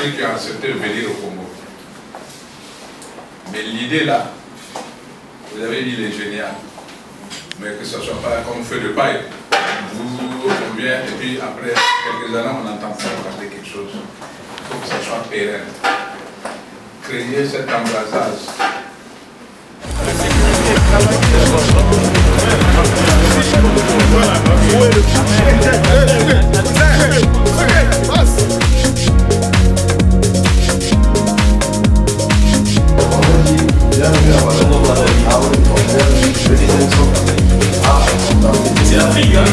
ceux qui ont accepté de venir au Congo. Mais l'idée là, vous avez dit, il est génial. Mais que ce ne soit pas comme feu de paille. On vient et puis après quelques années, on entend parler quelque chose. Il faut que ça soit pérenne. Créer cet embrassage. C'est l'Afrique, hein?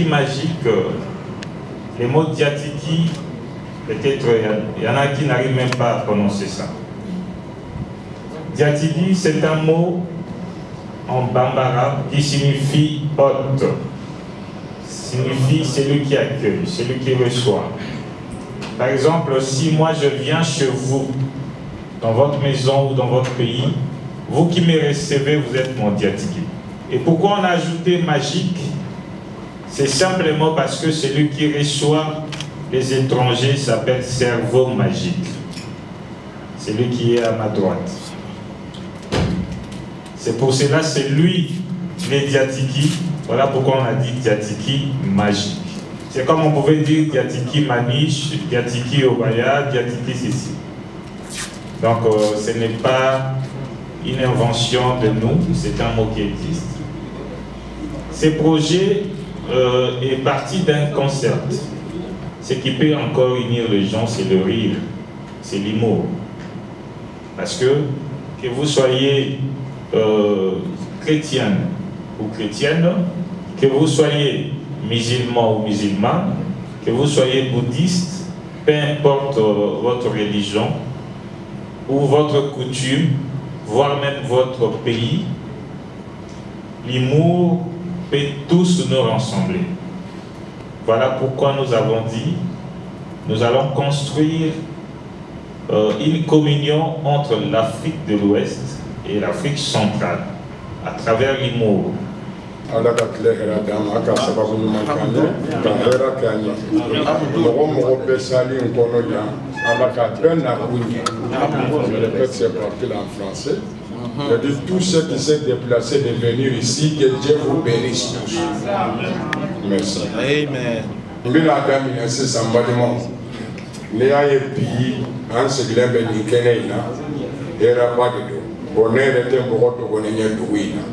Magique, les mots Diatiki, peut-être il y en a qui n'arrivent même pas à prononcer ça. Diatiki, c'est un mot en bambara qui signifie hôte, signifie celui qui accueille, celui qui reçoit. Par exemple, si moi je viens chez vous, dans votre maison ou dans votre pays, vous qui me recevez, vous êtes mon Diatiki. Et pourquoi on a ajouté magique? C'est simplement parce que celui qui reçoit les étrangers s'appelle cerveau magique. Celui qui est à ma droite. C'est pour cela, c'est lui, les Diatiki. Voilà pourquoi on a dit Diatiki magique. C'est comme on pouvait dire Diatiki maniche, Diatiki obaya, Diatiki ceci. Donc ce n'est pas une invention de nous, c'est un mot qui existe. Ces projets est parti d'un concept. Ce qui peut encore unir les gens, c'est le rire, c'est l'humour. Parce que vous soyez chrétienne ou chrétienne, que vous soyez musulman ou musulman, que vous soyez bouddhiste, peu importe votre religion ou votre coutume, voire même votre pays, l'humour peut tous nous rassembler. Voilà pourquoi nous avons dit, nous allons construire une communion entre l'Afrique de l'Ouest et l'Afrique centrale, à travers l'humour. Je dis tous ceux qui s'est déplacés de venir ici, que Dieu vous bénisse tous. Merci. Amen. Mbila damina sisa mbadimo. Léa et puis en se glebe ni keneina. Era badido. Bonere tembo koto konenya duwina.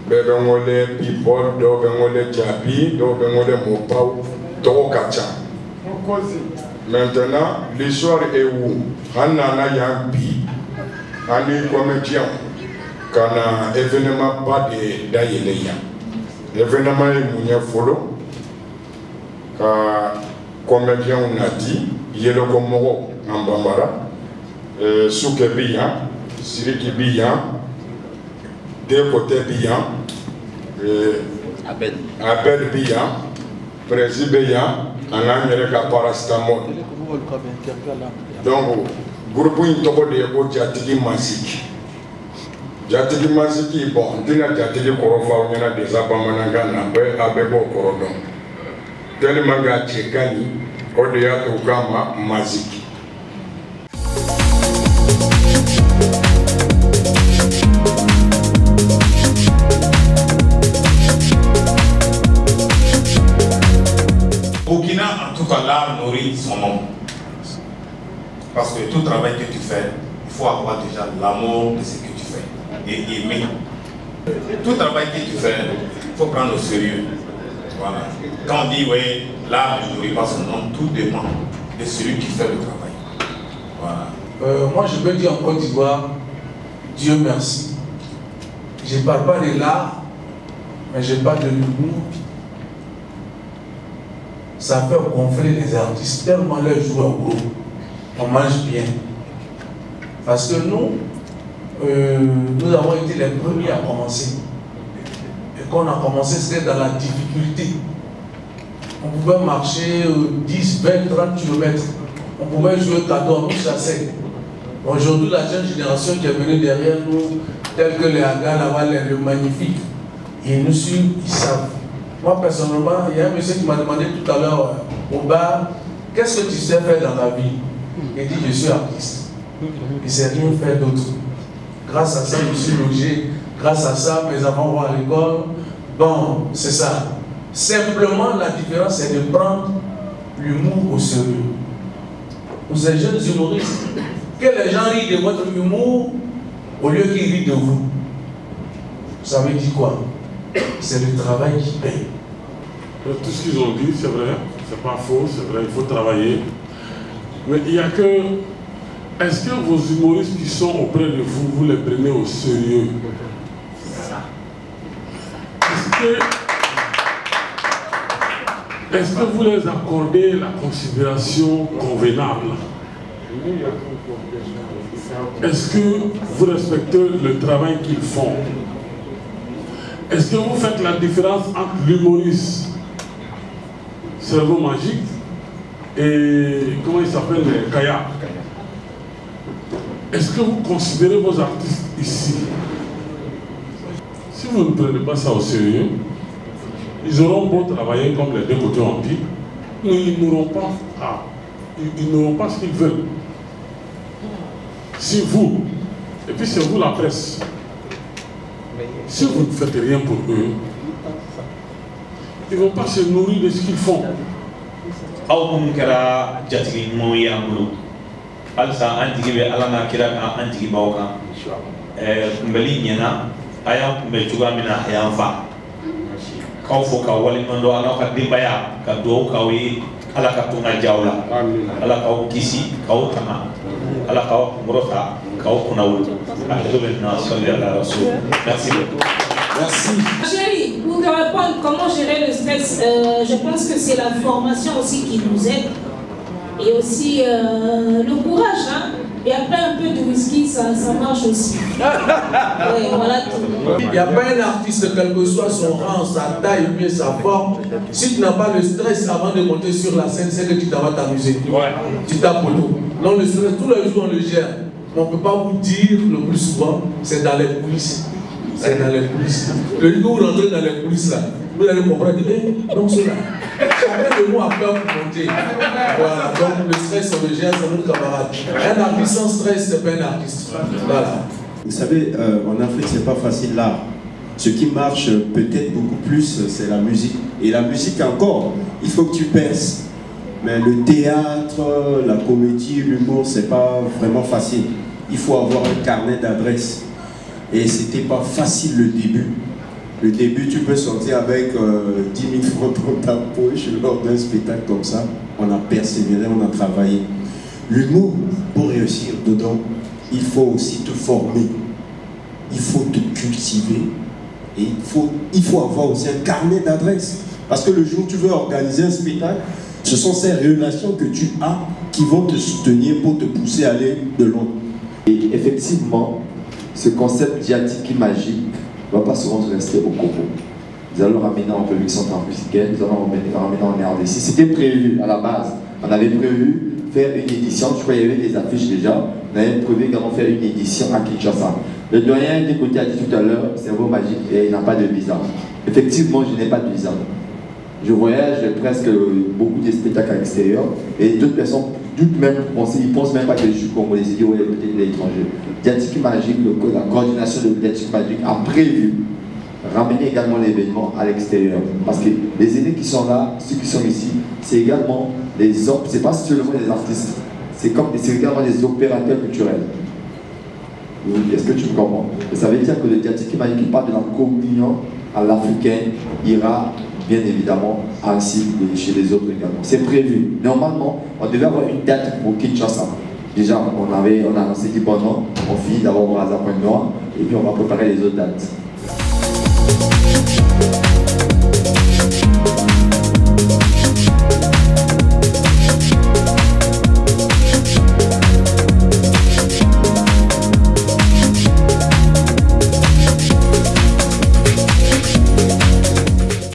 Bebe ngole people do ngole jabi do ngole mopau to kacha. Maintenant l'histoire est où? Hanana yambi. Ani comédien kana événement pas de d'ayeleya événement est folo ka comédien on a dit yelo komoro en bambara souke biya siriki biya deux côtés biya Abel biya président biya ananyere ka parastamol Donc, groupe in toko de ko Jatigi Masiki. Jatigi Masiki, bon, dina Jatigi Korofa, on y a des abamananga, abebo korodon. Tellement Gatchekani, Odea Tokama, Masiki. Burkina, en tout cas, l'art nourrit son homme. Parce que tout travail que tu fais, il faut avoir déjà l'amour de ce que tu fais et aimer. Tout travail que tu fais, il faut prendre au sérieux. Voilà. Quand on dit, oui, l'art ne nourrit pas son homme, tout dépend de celui qui fait le travail. Voilà. Moi, je peux dire en Côte d'Ivoire, Dieu merci. Je ne parle pas de l'art, mais je parle de l'humour. Ça fait gonfler les artistes, tellement leur jouer au groupe. On mange bien. Parce que nous avons été les premiers à commencer. Et quand on a commencé, c'était dans la difficulté. On pouvait marcher 10, 20, 30 km. On pouvait jouer au cadeau, on nous chassait. Aujourd'hui, la jeune génération qui est venue derrière nous, telle que les Hagas, là-bas, les magnifiques, ils nous suivent, ils savent. Moi, personnellement, il y a un monsieur qui m'a demandé tout à l'heure au bar, qu'est-ce que tu sais faire dans la vie? Il dit, je suis artiste. Il ne sait rien faire d'autre. Grâce à ça, je suis logé. Grâce à ça, mes enfants vont à l'école. Bon, c'est ça. Simplement, la différence, c'est de prendre l'humour au sérieux. Vous êtes jeunes humoristes, que les gens rient de votre humour au lieu qu'ils rient de vous. Ça veut dire quoi? C'est le travail qui paye. Tout ce qu'ils ont dit, c'est vrai, c'est pas faux, c'est vrai, il faut travailler. Mais il n'y a que... Est-ce que vos humoristes qui sont auprès de vous, vous les prenez au sérieux? Est-ce que vous les accordez la considération convenable? Est-ce que vous respectez le travail qu'ils font? Est-ce que vous faites la différence entre l'humoriste, cerveau magique, et comment il s'appelle, Kaya? Est-ce que vous considérez vos artistes ici? Si vous ne prenez pas ça au sérieux, ils auront beau travailler comme les deux côtés ont dit, mais ils n'auront pas ce qu'ils veulent. Si vous, et puis c'est vous la presse, si vous ne faites rien pour eux, ils ne vont pas se nourrir de ce qu'ils font. Merci beaucoup. Merci. Chérie, pour te répondre comment gérer le stress, je pense que c'est la formation aussi qui nous aide. Et aussi le courage, hein. Et après un peu de whisky, ça marche aussi. Ouais, voilà tout. Il n'y a pas un artiste, quel que soit son rang, sa taille ou bien sa forme, si tu n'as pas le stress avant de monter sur la scène, c'est que tu vas t'amuser. Ouais. Tu tapes au dos. Non, le stress, tous les jours on le gère. On ne peut pas vous dire le plus souvent, c'est dans les coulisses. C'est dans les coulisses. Le jour où vous rentrez dans les coulisses là, vous allez comprendre, donc cela. Chacun de nous a peur pour monter. Voilà, donc le stress on le gère, c'est notre camarade. Un artiste sans stress, c'est pas un artiste. Voilà. Vous savez, en Afrique, c'est pas facile l'art. Ce qui marche peut-être beaucoup plus, c'est la musique. Et la musique encore, il faut que tu perces. Mais le théâtre, la comédie, l'humour, c'est pas vraiment facile. Il faut avoir un carnet d'adresses. Et c'était pas facile le début. Le début, tu peux sortir avec 10 000 francs dans ta poche lors d'un spectacle comme ça. On a persévéré, on a travaillé. L'humour, pour réussir dedans, il faut aussi te former. Il faut te cultiver. Et il faut avoir aussi un carnet d'adresses. Parce que le jour où tu veux organiser un spectacle, ce sont ces relations que tu as qui vont te soutenir pour te pousser à aller de loin. Et effectivement, ce concept Diatiki magique ne va pas souvent rester au Congo. Nous allons ramener en République centrafricaine, nous allons ramener en RDC. C'était prévu à la base. On avait prévu faire une édition. Je crois qu'il y avait des affiches déjà. On avait prévu également faire une édition à Kinshasa. Le doyen du côté a dit tout à l'heure, Cerveau Magique, et il n'a pas de visa. Effectivement, je n'ai pas de visa. Je voyage presque beaucoup de spectacles à l'extérieur et d'autres personnes doutent même, ils pensent même pas que je suis congolais, ils disent ouais, peut-être l'étranger. Diatiki Magique, la coordination de Diatiki Magique a prévu ramener également l'événement à l'extérieur. Parce que les aînés qui sont là, ceux qui sont ici, c'est également les hommes, c'est pas seulement les artistes, c'est également les opérateurs culturels. Est-ce que tu me comprends? Et ça veut dire que le Diatiki Magique qui parle de la communion à l'africaine ira bien évidemment ainsi chez les autres également. C'est prévu. Normalement, on devait avoir une date pour Kinshasa. Déjà, on a annoncé du bon an, on finit d'avoir Brazzaville Point Noir et puis on va préparer les autres dates.